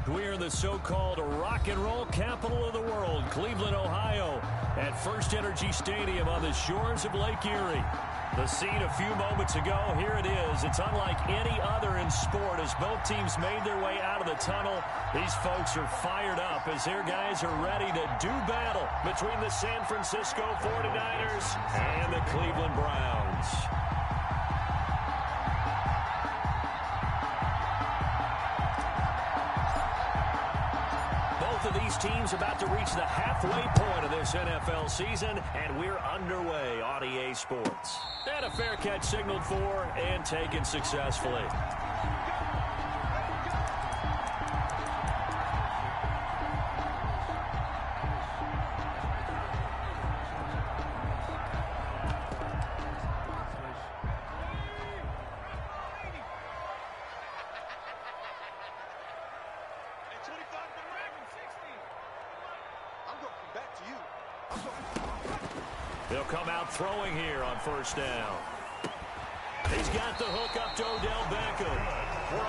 We're in the so-called rock and roll capital of the world, Cleveland, Ohio, at First Energy Stadium on the shores of Lake Erie. The scene a few moments ago, here it is. It's unlike any other in sport as both teams made their way out of the tunnel. These folks are fired up as their guys are ready to do battle between the San Francisco 49ers and the Cleveland Browns. Both of these teams about to reach the halfway point of this NFL season, and we're underway on EA Sports. And a fair catch signaled for and taken successfully. They'll come out throwing here on first down. He's got the hook up to Odell Beckham.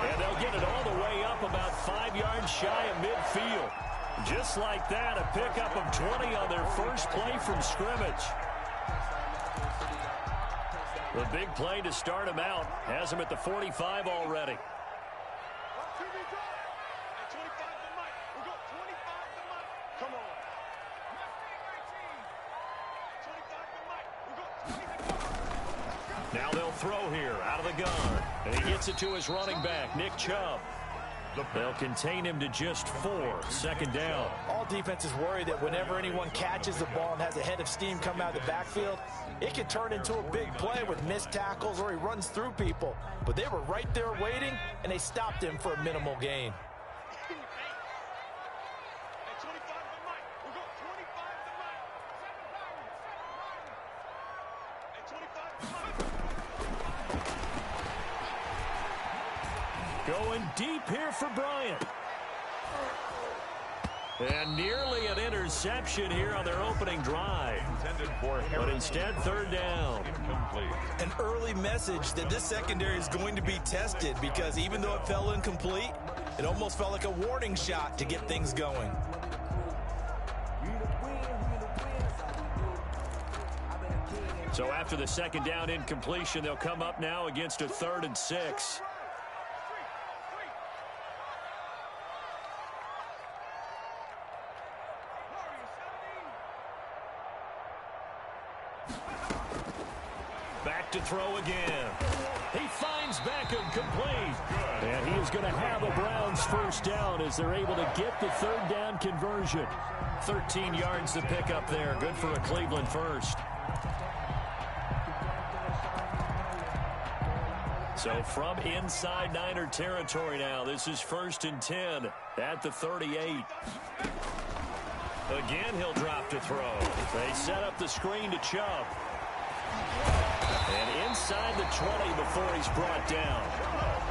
And they'll get it all the way up about 5 yards shy of midfield. Just like that, a pickup of 20 on their first play from scrimmage. The big play to start him out has him at the 45 already. Now they'll throw here out of the gun. And he gets it to his running back, Nick Chubb. They'll contain him to just 4. Second down. All defenses worry that whenever anyone catches the ball and has a head of steam come out of the backfield, it can turn into a big play with missed tackles or he runs through people. But they were right there waiting, and they stopped him for a minimal gain. Going deep here for Bryant. And nearly an interception here on their opening drive. But instead, third down. An early message that this secondary is going to be tested because even though it fell incomplete, it almost felt like a warning shot to get things going. So after the second down incompletion, they'll come up now against a 3rd and 6. Back to throw again. He finds Beckham complete. And he is going to have a Browns first down as they're able to get the 3rd down conversion. 13 yards to pick up there. Good for a Cleveland first. So from inside Niner territory now, this is 1st and 10 at the 38. Again, he'll drop to throw. They set up the screen to Chubb. And inside the 20 before he's brought down.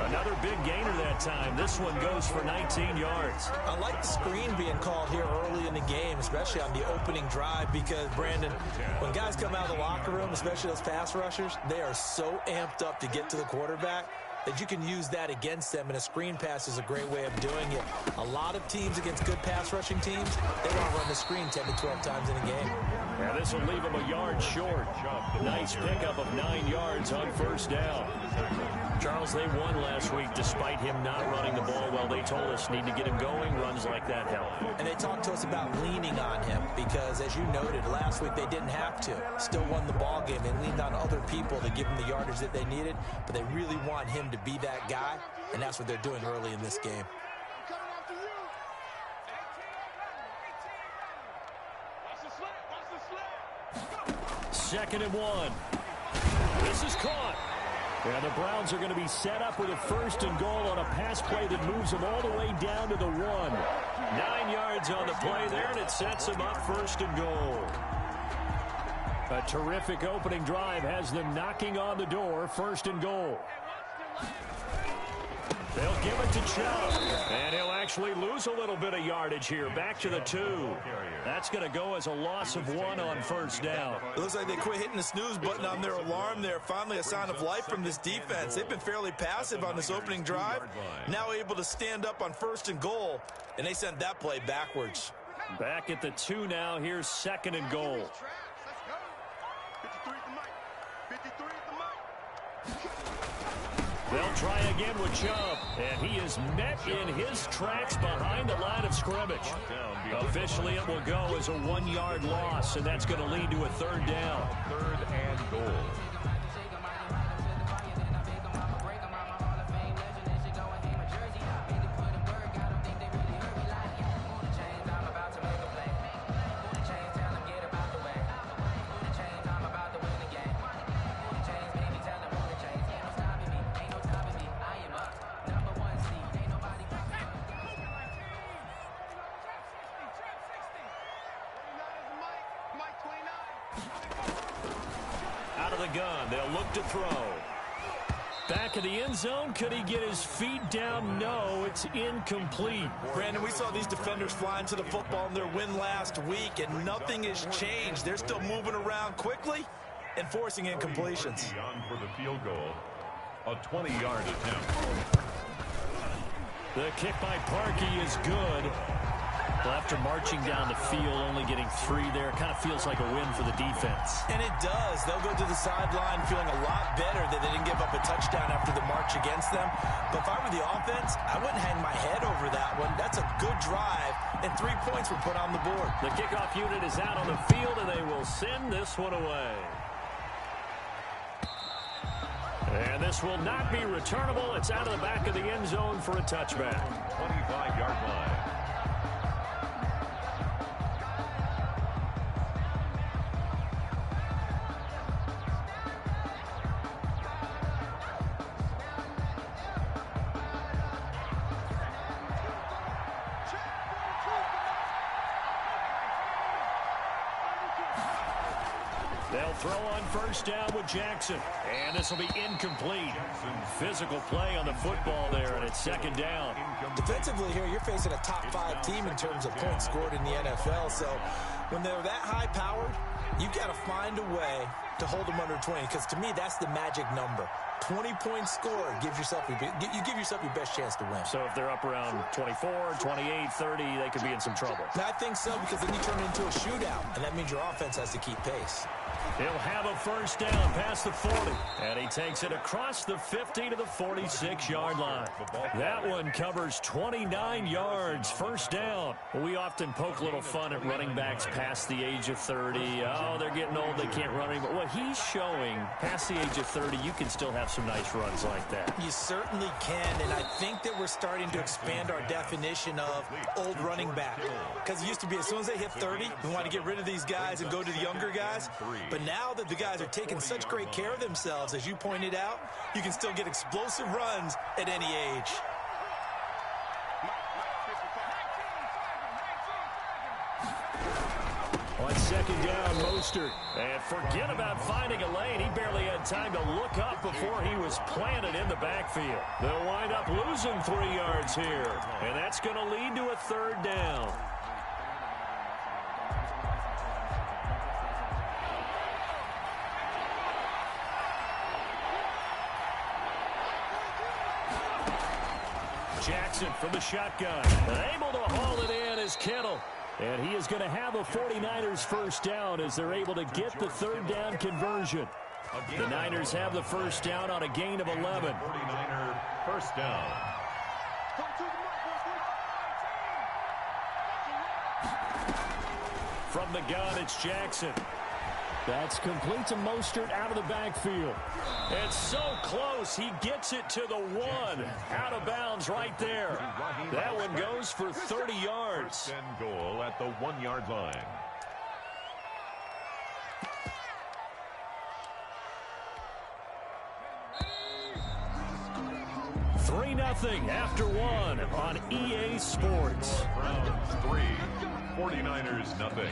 Another big gainer that time. This one goes for 19 yards. I like the screen being called here early in the game, especially on the opening drive, because, Brandon, when guys come out of the locker room, especially those pass rushers, they are so amped up to get to the quarterback that you can use that against them, and a screen pass is a great way of doing it. A lot of teams against good pass rushing teams, they want to run the screen 10 to 12 times in a game. Yeah, this will leave him a yard short. Nice pickup of 9 yards on first down. Charles, they won last week despite him not running the ball well. They told us need to get him going. Runs like that help. And they talked to us about leaning on him because, as you noted, last week they didn't have to. Still won the ball game. They leaned on other people to give him the yardage that they needed, but they really want him to be that guy, and that's what they're doing early in this game. Second and 1. This is caught. And the Browns are going to be set up with a 1st and goal on a pass play that moves them all the way down to the 1. 9 yards on the play there, and it sets them up 1st and goal. A terrific opening drive has them knocking on the door, 1st and goal. They'll give it to Chubb. And he'll actually lose a little bit of yardage here. Back to the 2. That's going to go as a loss of 1 on first down. It looks like they quit hitting the snooze button on their alarm there. Finally a sign of life from this defense. They've been fairly passive on this opening drive. Now able to stand up on 1st and goal. And they sent that play backwards. Back at the 2 now. Here's 2nd and goal. They'll try again with Chubb, and he is met in his tracks behind the line of scrimmage. Officially, it will go as a 1-yard loss, and that's going to lead to a 3rd down. 3rd and goal. Out of the gun, they'll look to throw. Back in the end zone, could he get his feet down? No, it's incomplete. Brandon, we saw these defenders flying to the football in their win last week, and nothing has changed. They're still moving around quickly and forcing incompletions. On for the field goal, a 20-yard attempt. The kick by Parkey is good. Well, after marching down the field, only getting 3 there, kind of feels like a win for the defense. And it does. They'll go to the sideline feeling a lot better that they didn't give up a touchdown after the march against them. But if I were the offense, I wouldn't hang my head over that one. That's a good drive, and 3 points were put on the board. The kickoff unit is out on the field, and they will send this one away. And this will not be returnable. It's out of the back of the end zone for a touchback. 25-yard line. They'll throw on first down with Jackson. And this will be incomplete. Physical play on the football there, and it's 2nd down. Defensively here, you're facing a top 5 team in terms of points scored in the NFL. So when they're that high-powered, you've got to find a way to hold them under 20, because to me, that's the magic number. 20 points scored gives yourself you give yourself your best chance to win. So if they're up around 24, 28, 30, they could be in some trouble. I think so, because then you turn it into a shootout, and that means your offense has to keep pace. He'll have a first down past the 40. And he takes it across the 50 to the 46-yard line. That one covers 29 yards. First down. We often poke a little fun at running backs past the age of 30. Oh, they're getting old. They can't run anymore. What he's showing, past the age of 30, you can still have some nice runs like that. You certainly can, and I think that we're starting to expand our definition of old running back. Because it used to be as soon as they hit 30, we want to get rid of these guys and go to the younger guys. But now that the guys are taking such great care of themselves, as you pointed out, you can still get explosive runs at any age. On 2nd down, Mostert. And forget about finding a lane. He barely had time to look up before he was planted in the backfield. They'll wind up losing 3 yards here. And that's going to lead to a 3rd down. Jackson from the shotgun. And able to haul it in is Kittle. And he is going to have a 49ers first down as they're able to get the 3rd down conversion. The Niners have the first down on a gain of 11. 49er first down. From the gun, it's Jackson. That's complete to Mostert out of the backfield. It's so close. He gets it to the 1. Out of bounds right there. That one goes for 30 yards. 10 goal at the 1-yard line. Nothing after 1 on EA Sports. Browns 3, 49ers nothing.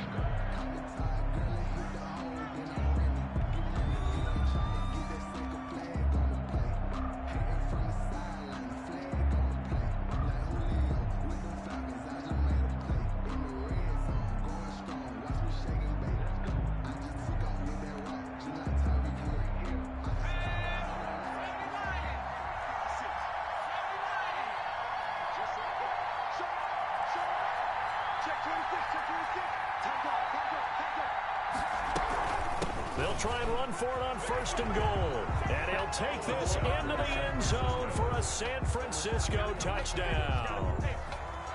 They'll try and run for it on 1st and goal. And he'll take this into the end zone for a San Francisco touchdown.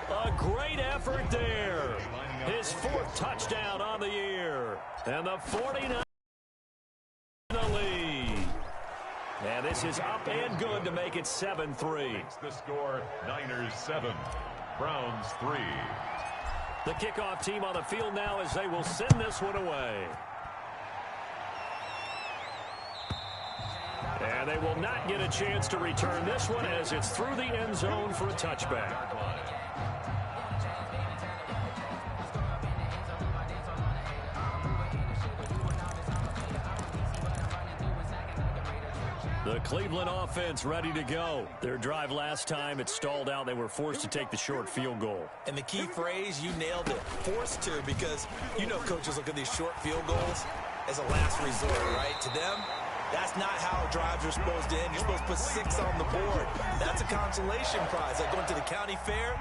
A great effort there. His 4th touchdown on the year. And the 49 in the lead. And this is up and good to make it 7-3. The score, Niners 7, Browns 3. The kickoff team on the field now as they will send this one away. And they will not get a chance to return this one as it's through the end zone for a touchback. The Cleveland offense ready to go. Their drive last time, it stalled out. They were forced to take the short field goal. And the key phrase, you nailed it, forced to, because you know coaches look at these short field goals as a last resort, right? To them, that's not how drives are supposed to end. You're supposed to put 6 on the board. That's a consolation prize. Like going to the county fair,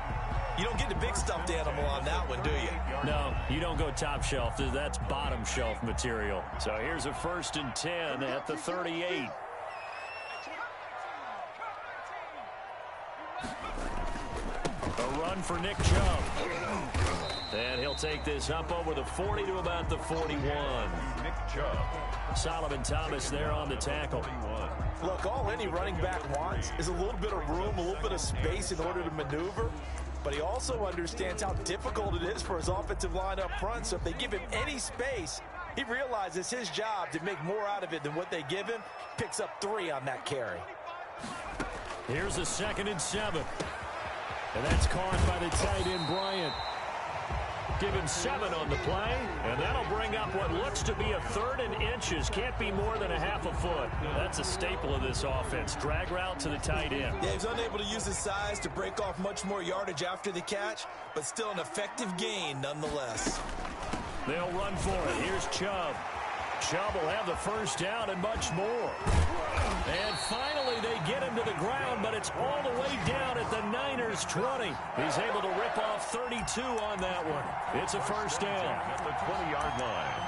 you don't get the big stuffed animal on that one, do you? No, you don't go top shelf. That's bottom shelf material. So here's a 1st and 10 at the 38. A run for Nick Chubb. And he'll take this up over the 40 to about the 41. Nick Chubb. Solomon Thomas there on the tackle. Look, all any running back wants is a little bit of room, a little bit of space in order to maneuver. But he also understands how difficult it is for his offensive line up front. So if they give him any space, he realizes his job to make more out of it than what they give him. Picks up 3 on that carry. Here's a 2nd and 7. And that's caught by the tight end, Bryant. Give him 7 on the play, and that'll bring up what looks to be a 3rd and inches. Can't be more than a half a foot. That's a staple of this offense. Drag route to the tight end. Yeah, he's unable to use his size to break off much more yardage after the catch, but still an effective gain nonetheless. They'll run for it. Here's Chubb. Chubb will have the 1st down and much more. And finally they get him to the ground, but it's all the way down at the Niners 20. He's able to rip off 32 on that one. It's a 1st down. At the 20-yard line.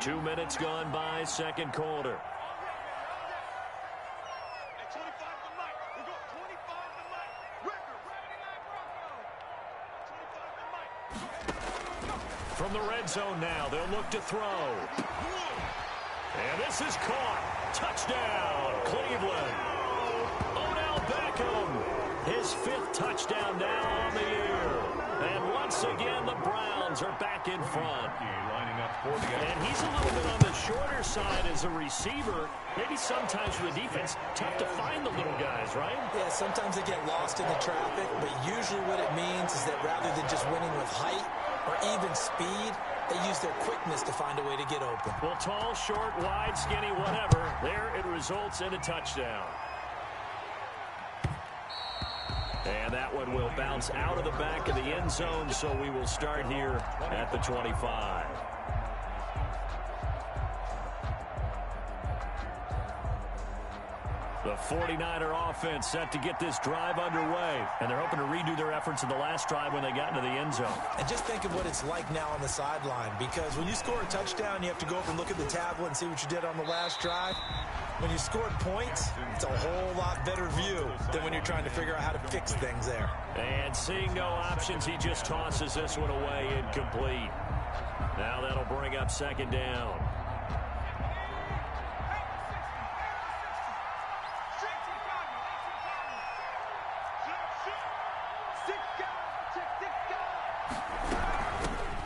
2 minutes gone by, 2nd quarter. From the red zone now, they'll look to throw. And this is caught. Touchdown, Cleveland. Odell Beckham, his 5th touchdown now on the year. And once again, the Browns are back in front. Lining up for the and he's a little bit on the shorter side as a receiver. Maybe sometimes for the defense, tough to find the little guys, right? Yeah, sometimes they get lost in the traffic, but usually what it means is that rather than just winning with height or even speed, they use their quickness to find a way to get open. Well, tall, short, wide, skinny, whatever. There it results in a touchdown. And that one will bounce out of the back of the end zone, so we will start here at the 25. The 49er offense set to get this drive underway. And they're hoping to redo their efforts in the last drive when they got into the end zone. And just think of what it's like now on the sideline, because when you score a touchdown, you have to go over and look at the tablet and see what you did on the last drive. When you scored points, it's a whole lot better view than when you're trying to figure out how to fix things there. And seeing no options, he just tosses this one away incomplete. Now that'll bring up 2nd down.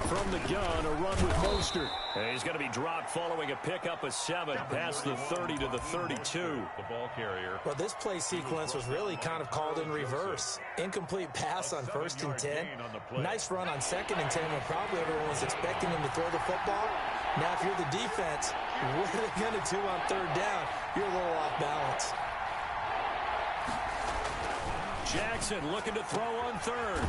From the gun, a run with Mostert. And he's going to be dropped following a pickup of 7 past the 30 to the 32. The ball carrier. Well, this play sequence was really kind of called in reverse. Incomplete pass on 1st and 10. Nice run on 2nd and 10 when probably everyone was expecting him to throw the football. Now, if you're the defense, what are they going to do on 3rd down? You're a little off balance. Jackson looking to throw on 3rd.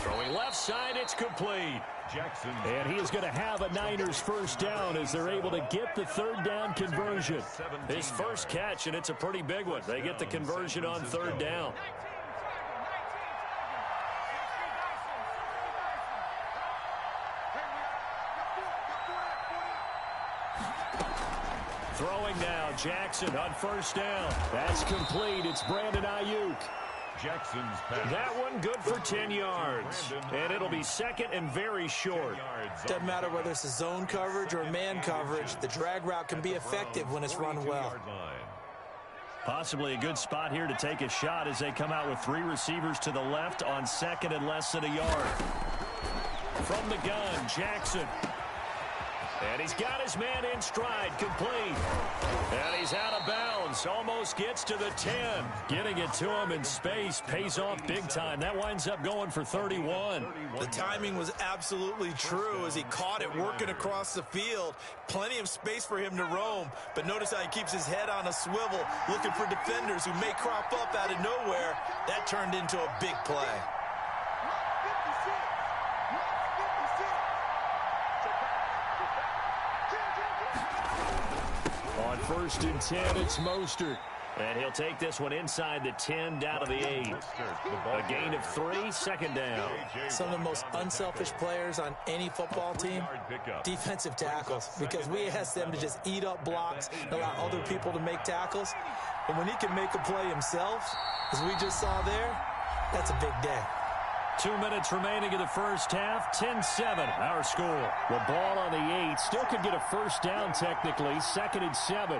Throwing left side, it's complete. Jackson. And he is going to have a Niners 1st down as they're able to get the 3rd down conversion. His 1st catch, and it's a pretty big one. They get the conversion on 3rd down. Jackson on first down. That's complete. It's Brandon Ayuk. Jackson's pass. That one good for 10 yards. And it'll be second and very short. Doesn't matter whether it's a zone coverage or man coverage. The drag route can be effective when it's run well. Possibly a good spot here to take a shot as they come out with 3 receivers to the left on second and less than a yard. From the gun, Jackson. And he's got his man in stride, complete. And he's out of bounds, almost gets to the 10. Getting it to him in space pays off big time. That winds up going for 31. The timing was absolutely true as he caught it working across the field. Plenty of space for him to roam, but notice how he keeps his head on a swivel, looking for defenders who may crop up out of nowhere. That turned into a big play. On first and 10, it's Mostert. And he'll take this one inside the 10 down to the 8. A gain of 3, second down. Some of the most unselfish players on any football team, defensive tackles, because we ask them to just eat up blocks and allow other people to make tackles. But when he can make a play himself, as we just saw there, that's a big day. 2 minutes remaining in the first half. 10-7, our score. The ball on the 8. Still could get a first down technically. Second and 7.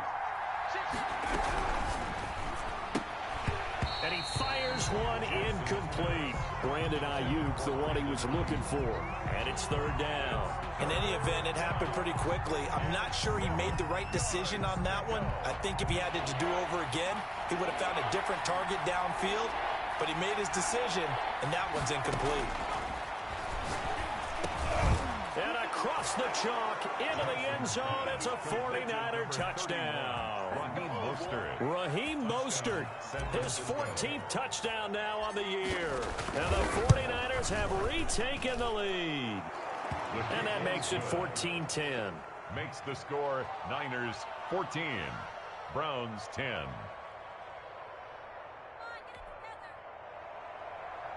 And he fires one incomplete. Brandon Ayuk, the one he was looking for. And it's third down. In any event, it happened pretty quickly. I'm not sure he made the right decision on that one. I think if he had it to do over again, he would have found a different target downfield. But he made his decision, and that one's incomplete. And across the chalk, into the end zone, it's a 49er touchdown. Raheem Mostert, his 14th touchdown now on the year. And the 49ers have retaken the lead. And that makes it 14-10. Makes the score Niners 14, Browns 10.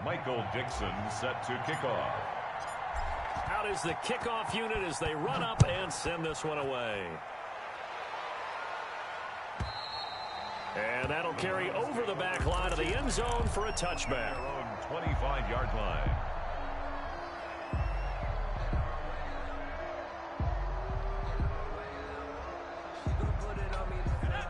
Michael Dixon set to kick off. Out is the kickoff unit as they run up and send this one away. And that'll carry over the back line of the end zone for a touchback. Their own 25-yard line.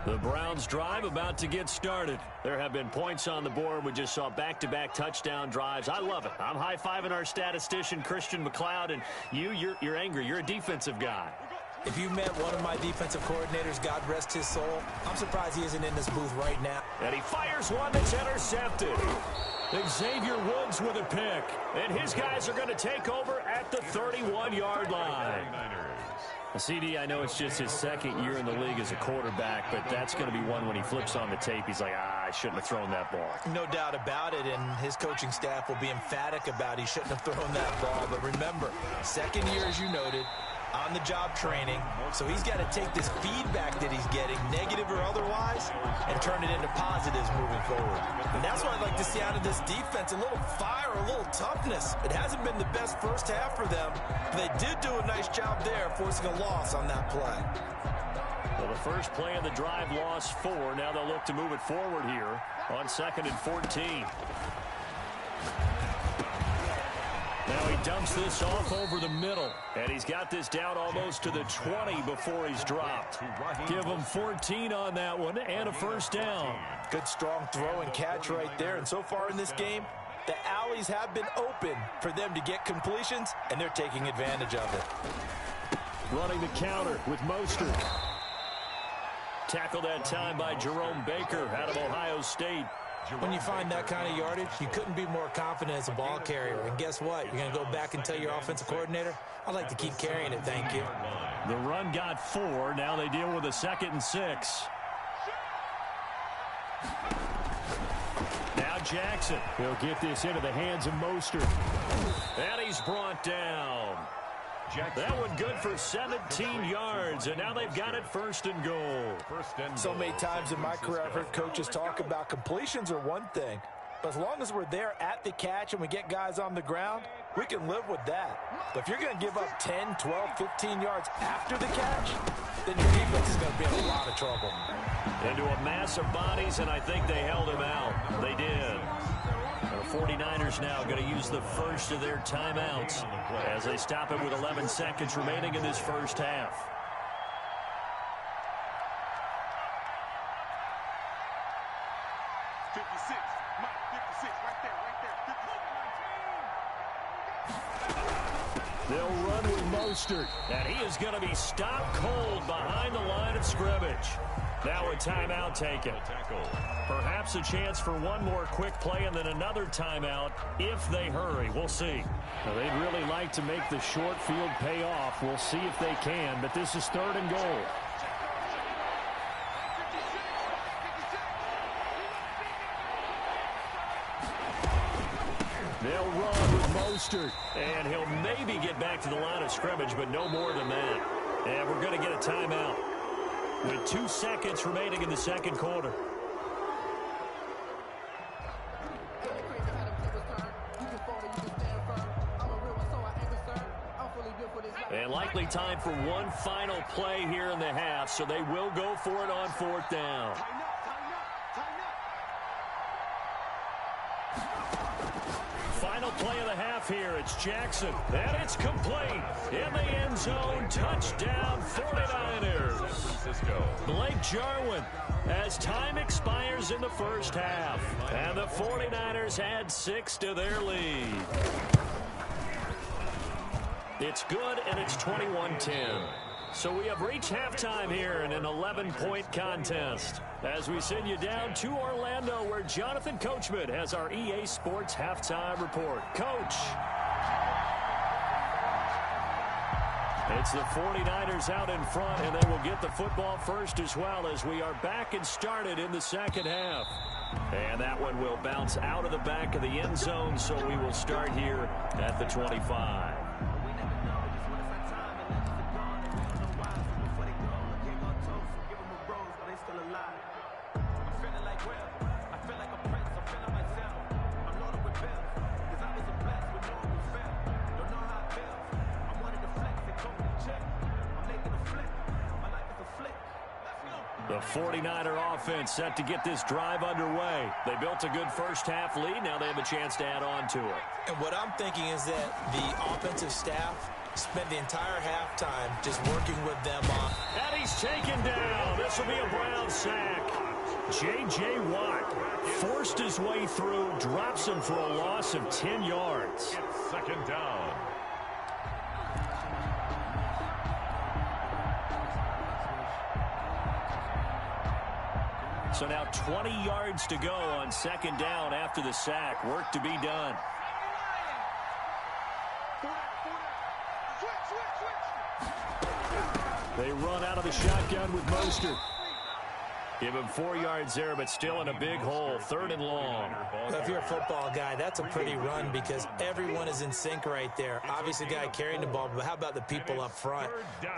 The Browns drive about to get started. There have been points on the board. We just saw back-to-back touchdown drives. I love it. I'm high-fiving our statistician, Christian McLeod, and you're angry. You're a defensive guy. If you met one of my defensive coordinators, God rest his soul, I'm surprised he isn't in this booth right now. And he fires one that's intercepted. Xavier Woods with a pick. And his guys are going to take over at the 31-yard line. CD, I know it's just his second year in the league as a quarterback, but that's going to be one when he flips on the tape. He's like, I shouldn't have thrown that ball. No doubt about it, and his coaching staff will be emphatic about he shouldn't have thrown that ball. But remember, second year, as you noted, on-the-job training, so he's got to take this feedback that he's getting, negative or otherwise, and turn it into positives moving forward. And that's what I'd like to see out of this defense, a little fire, a little toughness. It hasn't been the best first half for them, but they did do a nice job there, forcing a loss on that play. Well, the first play of the drive lost 4. Now they'll look to move it forward here on 2nd and 14. Now he dumps this off over the middle, and he's got this down almost to the 20 before he's dropped. Give him 14 on that one and a first down. Good strong throw and catch right there, and so far in this game, the alleys have been open for them to get completions, and they're taking advantage of it. Running the counter with Mostert. Tackled that time by Jerome Baker out of Ohio State. When you find that kind of yardage, you couldn't be more confident as a ball carrier. And guess what? You're going to go back and tell your offensive coordinator, I'd like to keep carrying it, thank you. The run got 4. Now they deal with a 2nd and 6. Now Jackson. He'll get this into the hands of Mostert. And he's brought down. That one good for 17 yards, and now they've got it 1st and goal. So many times in my career I've heard coaches talk about completions are one thing, But as long as we're there at the catch and we get guys on the ground, we can live with that. But if you're going to give up 10, 12, 15 yards after the catch, then your defense is going to be in a lot of trouble. Into a mass of bodies, and I think they held him out. They did. The 49ers now going to use the first of their timeouts as they stop it with 11 seconds remaining in this first half. They'll run with Mostert, and he is going to be stopped cold behind the line of scrimmage. Now a timeout taken. Perhaps a chance for one more quick play and then another timeout if they hurry. We'll see. Now, they'd really like to make the short field pay off. We'll see if they can, but this is 3rd and goal. They'll run with Mostert, and he'll maybe get back to the line of scrimmage, but no more than that. And we're going to get a timeout with 2 seconds remaining in the second quarter. And likely time for one final play here in the half, so they will go for it on 4th down. Final play of the half here. It's Jackson, and it's complete. In the end zone, touchdown 49ers. Blake Jarwin as time expires in the first half. And the 49ers add 6 to their lead. It's good, and it's 21-10. So we have reached halftime here in an 11-point contest as we send you down to Orlando where Jonathan Coachman has our EA Sports halftime report. Coach. It's the 49ers out in front, and they will get the football first as well as we are back and started in the second half. And that one will bounce out of the back of the end zone, so we will start here at the 25. The 49er offense set to get this drive underway. They built a good first half lead. Now they have a chance to add on to it. And what I'm thinking is that the offensive staff spent the entire halftime just working with them on. And he's taken down. This will be a Brown sack. J.J. Watt forced his way through, drops him for a loss of 10 yards. It's 2nd down. So now 20 yards to go on 2nd down after the sack. Work to be done. They run out of the shotgun with Mostert. Give him 4 yards there, but still in a big hole. 3rd and long. Well, if you're a football guy, that's a pretty run because everyone is in sync right there. Obviously, the guy carrying the ball, but how about the people up front?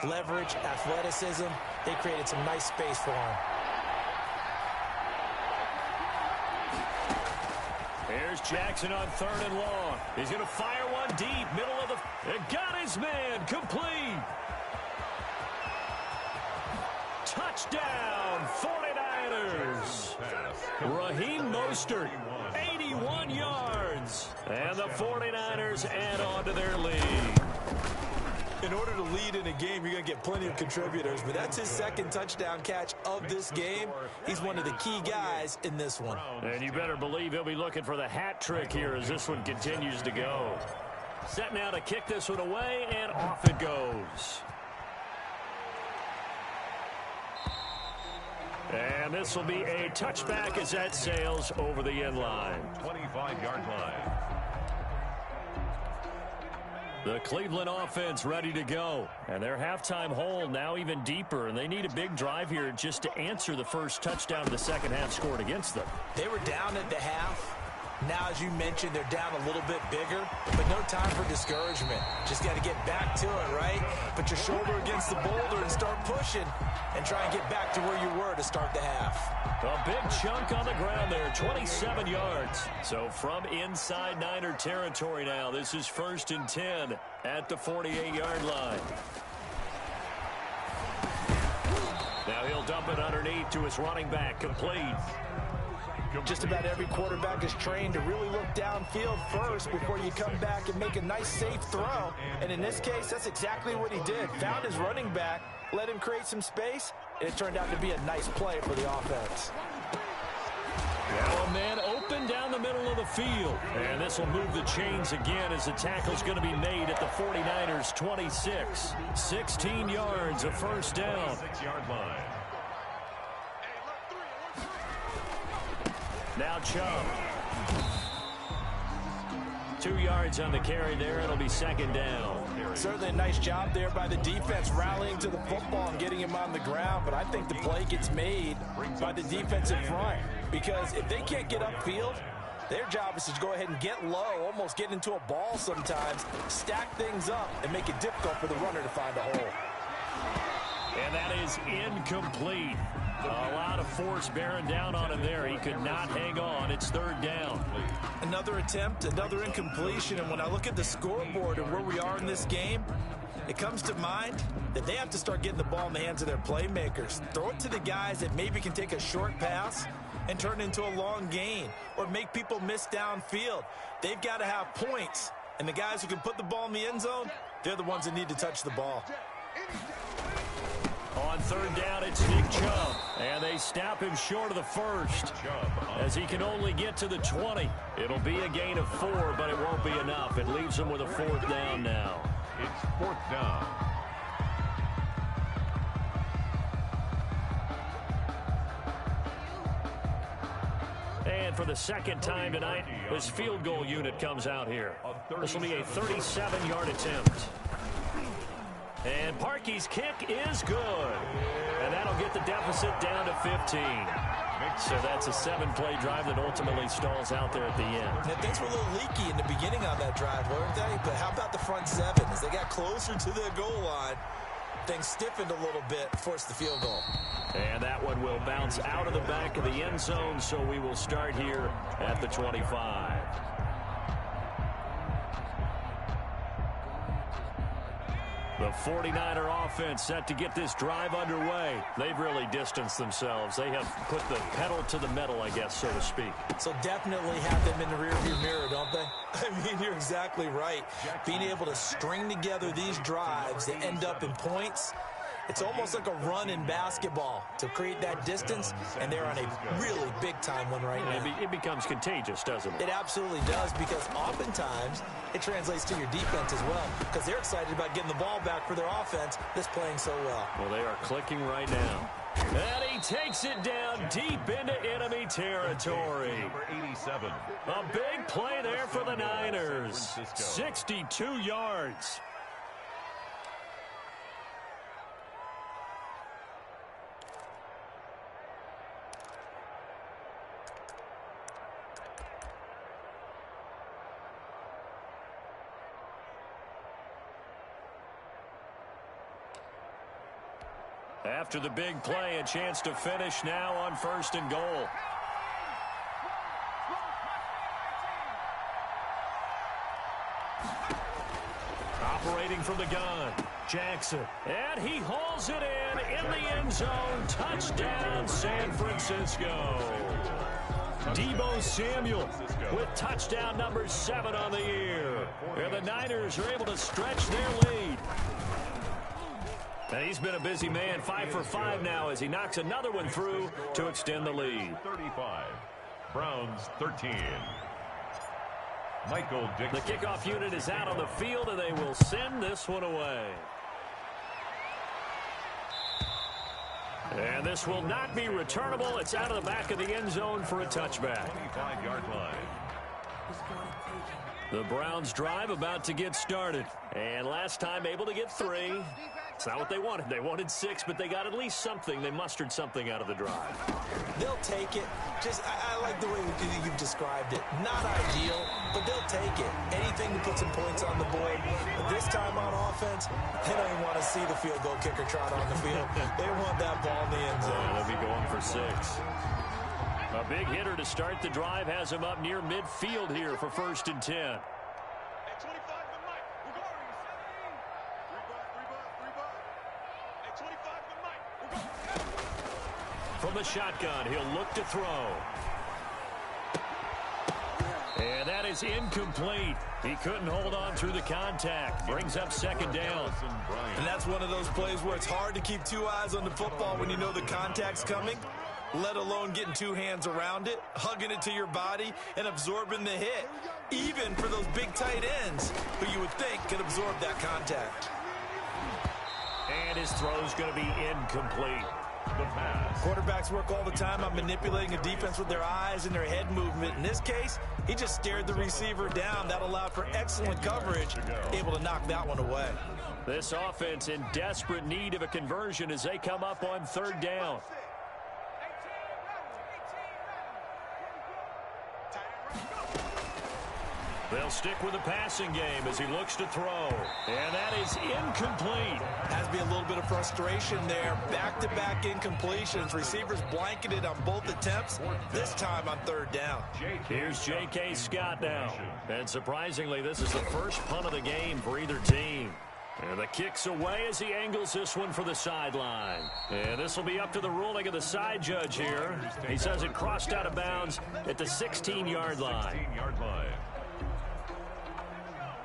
Leverage, athleticism, they created some nice space for him. Here's Jackson on 3rd and long. He's going to fire one deep, middle of the... And got his man, complete. Touchdown, 49ers. Raheem Mostert, 81 yards. And the 49ers add on to their lead. In order to lead in a game, you're going to get plenty of contributors, but that's his 2nd touchdown catch of this game. He's one of the key guys in this one. And you better believe he'll be looking for the hat trick here as this one continues to go. Set now to kick this one away, and off it goes. And this will be a touchback as that sails over the end line. 25-yard line. The Cleveland offense ready to go. And their halftime hole now even deeper. And they need a big drive here just to answer the first touchdown the second half scored against them. They were down at the half. Now, as you mentioned, they're down a little bit bigger, but no time for discouragement. Just got to get back to it, right? Put your shoulder against the boulder and start pushing and try and get back to where you were to start the half. A big chunk on the ground there, 27 yards. So from inside Niner territory now, this is 1st and 10 at the 48-yard line. Now he'll dump it underneath to his running back, complete. Just about every quarterback is trained to really look downfield first before you come back and make a nice, safe throw. And in this case, that's exactly what he did. Found his running back, let him create some space, and it turned out to be a nice play for the offense. Now a man open down the middle of the field. And this will move the chains again as the tackle's going to be made at the 49ers' 26. 16 yards, a first down. 6-yard line. Now Chubb. 2 yards on the carry there. It'll be 2nd down. Certainly a nice job there by the defense rallying to the football and getting him on the ground. But I think the play gets made by the defensive front. Because if they can't get upfield, their job is to go ahead and get low, almost get into a ball sometimes, stack things up, and make it difficult for the runner to find a hole. And that is incomplete. A lot of force bearing down on him there. He could not hang on. It's 3rd down. Another attempt, another incompletion. And when I look at the scoreboard and where we are in this game, it comes to mind that they have to start getting the ball in the hands of their playmakers. Throw it to the guys that maybe can take a short pass and turn it into a long gain or make people miss downfield. They've got to have points. And the guys who can put the ball in the end zone, they're the ones that need to touch the ball. On 3rd down, it's Nick Chubb. And they snap him short of the first as he can only get to the 20. It'll be a gain of 4, but it won't be enough. It leaves him with a 4th down now. It's 4th down. And for the 2nd time tonight, this field goal unit comes out here. This will be a 37-yard attempt. And Parkey's kick is good. And that'll get the deficit down to 15. So that's a 7-play drive that ultimately stalls out there at the end. Now, things were a little leaky in the beginning on that drive, weren't they? But how about the front 7? As they got closer to the goal line, things stiffened a little bit, forced the field goal. And that one will bounce out of the back of the end zone, so we will start here at the 25. The 49er offense set to get this drive underway. They've really distanced themselves. They have put the pedal to the metal, I guess, so to speak. So definitely have them in the rearview mirror, don't they? I mean, you're exactly right. Being able to string together these drives that end up in points, it's almost like a run in basketball to create that distance, and they're on a really big-time one right now. It becomes contagious, doesn't it? It absolutely does, because oftentimes it translates to your defense as well, because they're excited about getting the ball back for their offense that's playing so well. Well, they are clicking right now. And he takes it down deep into enemy territory. Number 87. A big play there for the Niners. 62 yards. After the big play, a chance to finish now on 1st and goal. Operating from the gun, Jackson. And he hauls it in the end zone. Touchdown, San Francisco. Deebo Samuel with touchdown number 7 on the year. And the Niners are able to stretch their lead. And he's been a busy man, 5 for 5 now as he knocks another one through to extend the lead. 35. Browns 13. Michael Dixon. The kickoff unit is out on the field, and they will send this one away. And this will not be returnable. It's out of the back of the end zone for a touchback. 25-yard line. The Browns drive about to get started. And last time able to get 3. It's not what they wanted. They wanted 6, but they got at least something. They mustered something out of the drive. They'll take it. I like the way you've described it. Not ideal, but they'll take it. Anything to put some points on the board. But this time on offense, they don't even want to see the field goal kicker trot on the field. They want that ball in the end zone. They'll be going for 6. A big hitter to start the drive has him up near midfield here for 1st and 10. From the shotgun, he'll look to throw. And that is incomplete. He couldn't hold on through the contact. Brings up 2nd down. And that's one of those plays where it's hard to keep 2 eyes on the football when you know the contact's coming, let alone getting 2 hands around it, hugging it to your body, and absorbing the hit, even for those big tight ends who you would think could absorb that contact. And his throw's going to be incomplete. Quarterbacks work all the time on manipulating a defense with their eyes and their head movement. In this case, he just stared the receiver down. That allowed for excellent coverage, able to knock that one away. This offense in desperate need of a conversion as they come up on 3rd down. They'll stick with the passing game as he looks to throw. And that is incomplete. Has to be a little bit of frustration there. Back-to-back incompletions. Receivers blanketed on both attempts, this time on 3rd down. Here's J.K. Scott now. And surprisingly, this is the first punt of the game for either team. And the kick's away as he angles this one for the sideline. And this will be up to the ruling of the side judge here. He says it crossed out of bounds at the 16-yard line.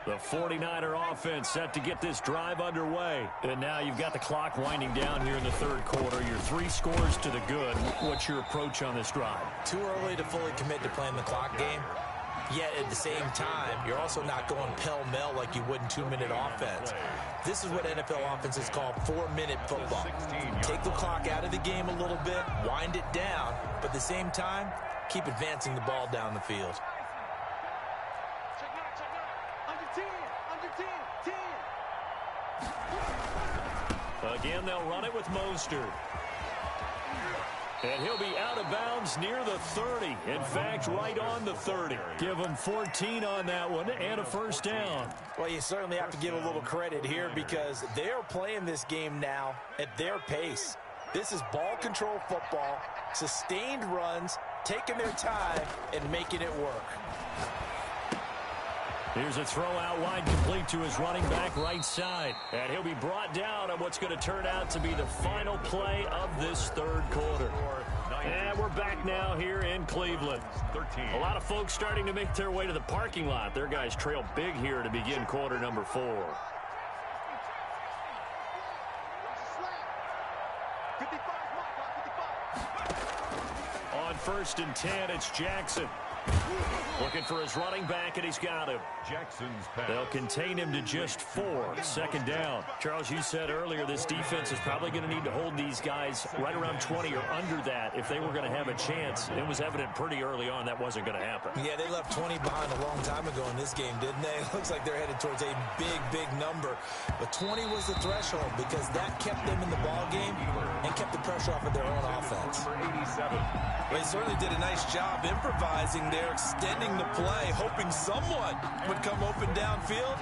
The 49er offense set to get this drive underway. And now you've got the clock winding down here in the 3rd quarter. Your 3 scores to the good. What's your approach on this drive? Too early to fully commit to playing the clock game. Yet at the same time, you're also not going pell-mell like you would in 2-minute offense. This is what NFL offenses call 4-minute football. Take the clock out of the game a little bit, wind it down, but at the same time, keep advancing the ball down the field. Again, they'll run it with Mostert. And he'll be out of bounds near the 30. In fact, right on the 30. Give him 14 on that one and a 1st down. Well, you certainly have to give a little credit here because they're playing this game now at their pace. This is ball control football, sustained runs, taking their time, and making it work. Here's a throw out wide, complete to his running back right side. And he'll be brought down on what's going to turn out to be the final play of this 3rd quarter. And we're back now here in Cleveland. A lot of folks starting to make their way to the parking lot. Their guys trail big here to begin quarter number 4. On 1st and 10, it's Jackson. Looking for his running back, and he's got him. Jackson's pass. They'll contain him to just 4. 2nd down. Charles, you said earlier this defense is probably going to need to hold these guys right around 20 or under that if they were going to have a chance. It was evident pretty early on that wasn't going to happen. Yeah, they left 20 behind a long time ago in this game, didn't they? It looks like they're headed towards a big number. But 20 was the threshold because that kept them in the ball game and kept the pressure off of their own offense. Well, they certainly did a nice job improvising there, extending the play, hoping someone would come open downfield,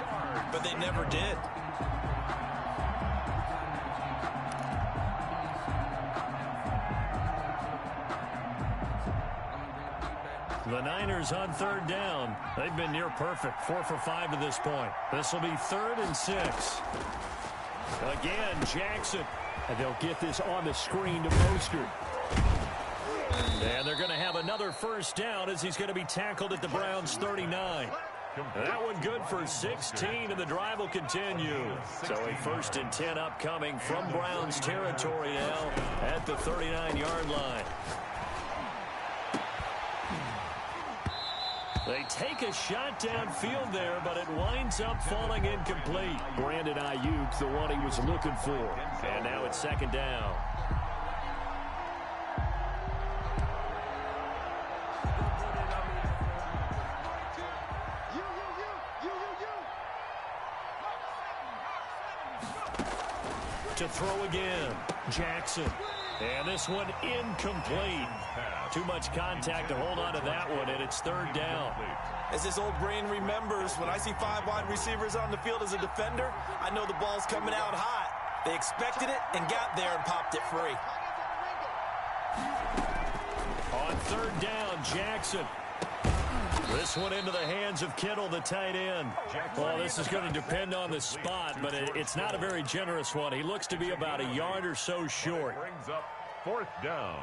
but they never did. The Niners on 3rd down. They've been near perfect, 4 for 5 to this point. This will be 3rd and 6. Again, Jackson. And they'll get this on the screen to Mostert. And they're going to have another 1st down as he's going to be tackled at the Browns' 39. That one good for 16, and the drive will continue. So a 1st and 10 upcoming from Browns territory now at the 39-yard line. They take a shot downfield there, but it winds up falling incomplete. Brandon Ayuk, the one he was looking for. And now it's 2nd down. to throw again. Jackson. And this one incomplete. Too much contact to hold on to that one, and it's third down. As this old brain remembers, when I see 5 wide receivers on the field as a defender, I know the ball's coming out hot. They expected it and got there and popped it free. On third down, Jackson. This one into the hands of Kittle, the tight end. Well, this is going to depend on the spot, but it's not a very generous one. He looks to be about a yard or so short. Brings up fourth down.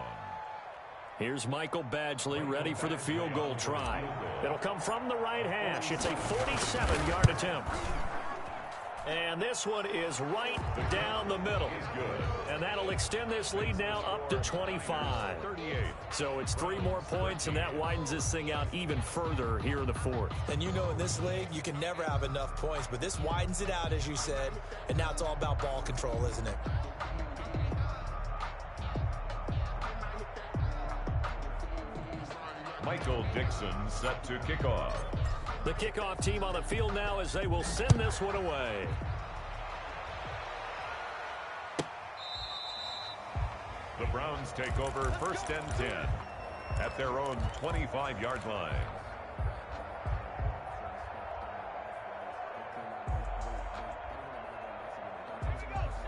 Here's Michael Badgley ready for the field goal try. It'll come from the right hash. It's a 47-yard attempt. And this one is right down the middle. And that'll extend this lead now up to 25. So it's 3 more points, and that widens this thing out even further here in the fourth. And you know in this league, you can never have enough points, but this widens it out, as you said, and now it's all about ball control, isn't it? Michael Dixon set to kick off. The kickoff team on the field now as they will send this one away. The Browns take over first and 10 at their own 25-yard line.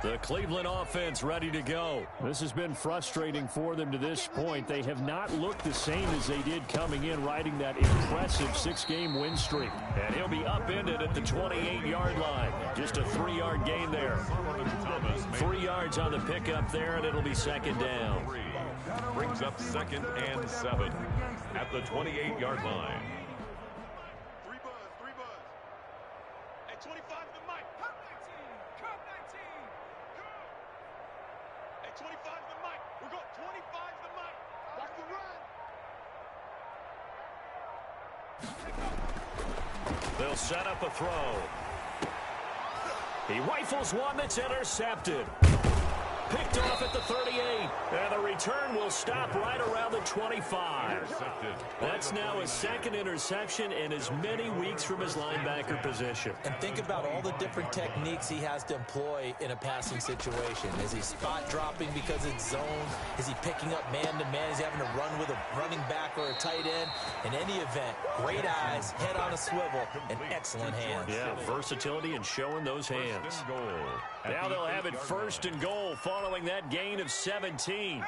The Cleveland offense ready to go. This has been frustrating for them to this point. They have not looked the same as they did coming in, riding that impressive 6-game win streak. And he'll be upended at the 28-yard line. Just a 3-yard gain there. 3 yards on the pickup there, and it'll be second down. Brings up second and 7 at the 28-yard line. 3 buzz. At 25 the mic. Curve 19. At 25 the mic. We're going 25 the mic. Watch the run. They'll set up a throw. He rifles one that's intercepted. Picked off at the 38. And the return will stop right around the 25. That's now his second interception in as many weeks from his linebacker position. And think about all the different techniques he has to employ in a passing situation. Is he spot dropping because it's zone? Is he picking up man-to-man? Is he having to run with a running back or a tight end? In any event, great eyes, head on a swivel, and excellent hands. Yeah, versatility and showing those hands. Now they'll have it first and goal following that gain of 17.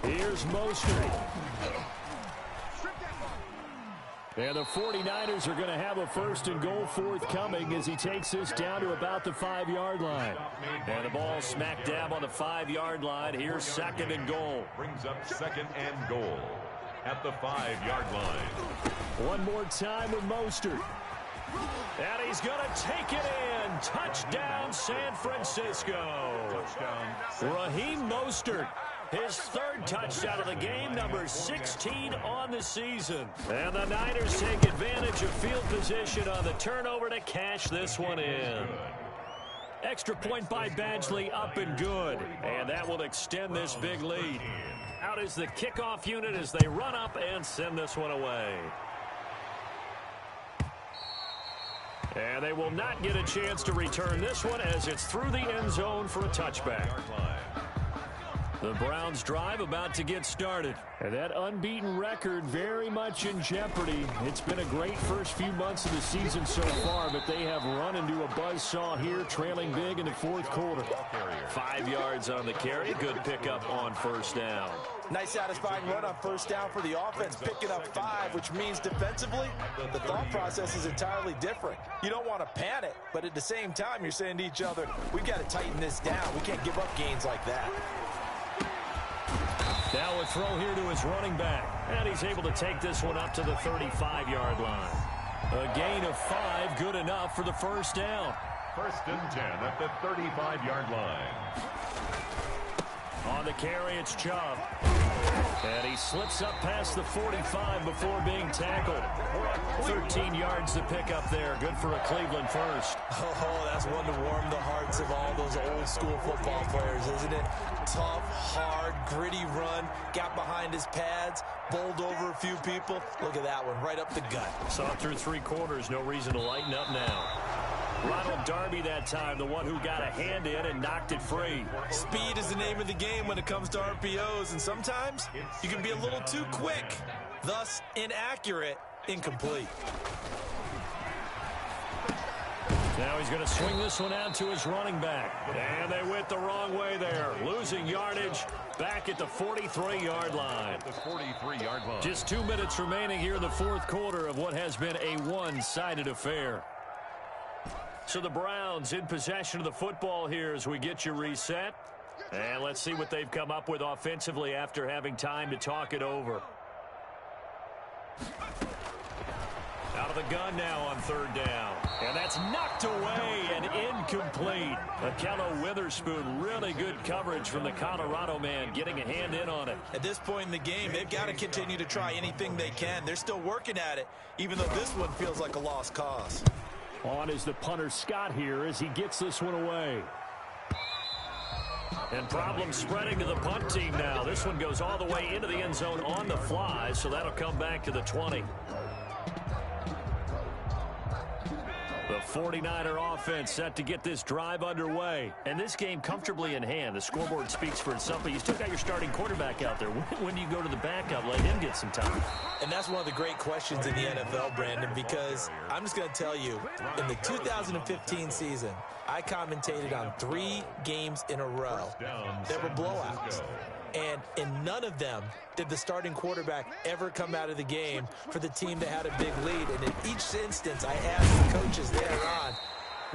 Here's Mostert. And the 49ers are going to have a first and goal forthcoming as he takes this down to about the 5-yard line. And the ball smack dab on the 5-yard line. Here's second and goal. Brings up second and goal at the 5-yard line. One more time with Mostert. And he's going to take it in. Touchdown, San Francisco. Touchdown. Raheem Mostert, his third touchdown of the game, number 16 on the season. And the Niners take advantage of field position on the turnover to cash this one in. Extra point by Badgley, up and good. And that will extend this big lead. Out is the kickoff unit as they run up and send this one away. And they will not get a chance to return this one as it's through the end zone for a touchback. The Browns drive about to get started. And that unbeaten record very much in jeopardy. It's been a great first few months of the season so far, but they have run into a buzzsaw here, trailing big in the fourth quarter. 5 yards on the carry. Good pickup on first down. Nice satisfying run on first down for the offense, picking up 5, which means defensively, the thought process is entirely different. You don't want to panic, but at the same time, you're saying to each other, we've got to tighten this down. We can't give up gains like that. Now a throw here to his running back. And he's able to take this one up to the 35-yard line. A gain of 5, good enough for the first down. First and 10 at the 35-yard line. On the carry, it's Chubb. And he slips up past the 45 before being tackled. 13 yards to pick up there. Good for a Cleveland first. Oh, that's one to warm the hearts of all those old school football players, isn't it? Tough, hard, gritty run. Got behind his pads, bowled over a few people. Look at that one, right up the gut. Saw through 3 quarters. No reason to lighten up now. Ronald Darby that time, the one who got a hand in and knocked it free. Speed is the name of the game when it comes to RPOs, and sometimes you can be a little too quick, thus inaccurate, incomplete. Now he's going to swing this one out to his running back. And they went the wrong way there. Losing yardage back at the 43-yard line. The 43-yard line. Just 2 minutes remaining here in the fourth quarter of what has been a one-sided affair. So the Browns in possession of the football here as we get you reset. And let's see what they've come up with offensively after having time to talk it over. Out of the gun now on 3rd down. And that's knocked away and incomplete. Akello Witherspoon, really good coverage from the Colorado man, getting a hand in on it. At this point in the game, they've got to continue to try anything they can. They're still working at it, even though this one feels like a lost cause. On is the punter Scott here as he gets this one away. And problems spreading to the punt team now. This one goes all the way into the end zone on the fly, so that'll come back to the 20. The 49er offense set to get this drive underway. And this game comfortably in hand. The scoreboard speaks for itself, but you still got your starting quarterback out there. When do you go to the backup? Let him get some time. And that's one of the great questions in the NFL, Brandon, because I'm just going to tell you, in the 2015 season, I commentated on 3 games in a row. There were blowouts. And in none of them did the starting quarterback ever come out of the game for the team that had a big lead. And in each instance, I asked the coaches later on,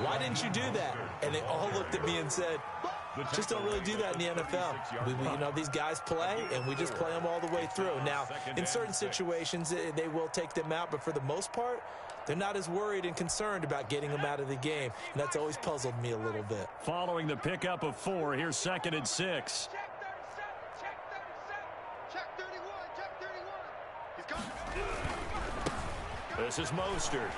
why didn't you do that? And they all looked at me and said, just don't really do that in the NFL. You know, these guys play, and we just play them all the way through. Now, in certain situations, they will take them out, but for the most part, they're not as worried and concerned about getting them out of the game. And that's always puzzled me a little bit. Following the pickup of 4, here's 2nd and 6. This is Mostert.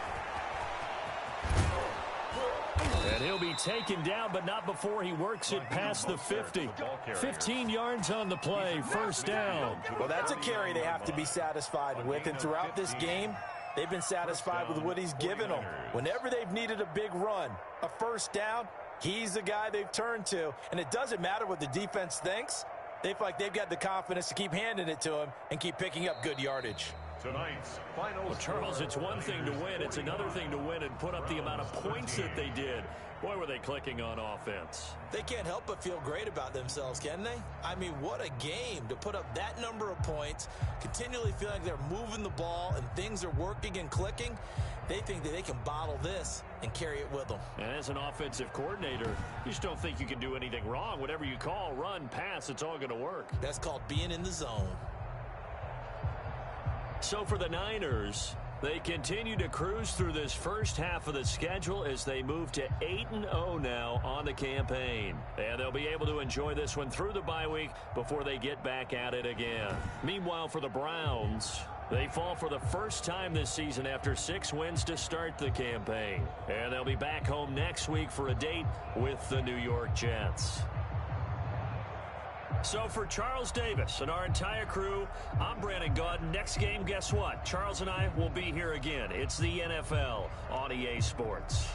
And he'll be taken down, but not before he works it past the 50. 15 yards on the play, 1st down. Well, that's a carry they have to be satisfied with. And throughout this game, they've been satisfied with what he's given them. Whenever they've needed a big run, a 1st down, he's the guy they've turned to. And it doesn't matter what the defense thinks. They feel like they've got the confidence to keep handing it to him and keep picking up good yardage. Tonight's final. Well, Charles, it's one thing to win. It's another thing to win and put up the amount of points that they did. Boy, were they clicking on offense. They can't help but feel great about themselves, can they? I mean, what a game to put up that number of points, continually feeling like they're moving the ball and things are working and clicking. They think that they can bottle this and carry it with them. And as an offensive coordinator, you just don't think you can do anything wrong. Whatever you call, run, pass, it's all going to work. That's called being in the zone. So for the Niners, they continue to cruise through this first half of the schedule as they move to 8-0 now on the campaign. And they'll be able to enjoy this one through the bye week before they get back at it again. Meanwhile, for the Browns, they fall for the first time this season after 6 wins to start the campaign. And they'll be back home next week for a date with the New York Jets. So for Charles Davis and our entire crew, I'm Brandon Gaudin. Next game, guess what? Charles and I will be here again. It's the NFL on EA Sports.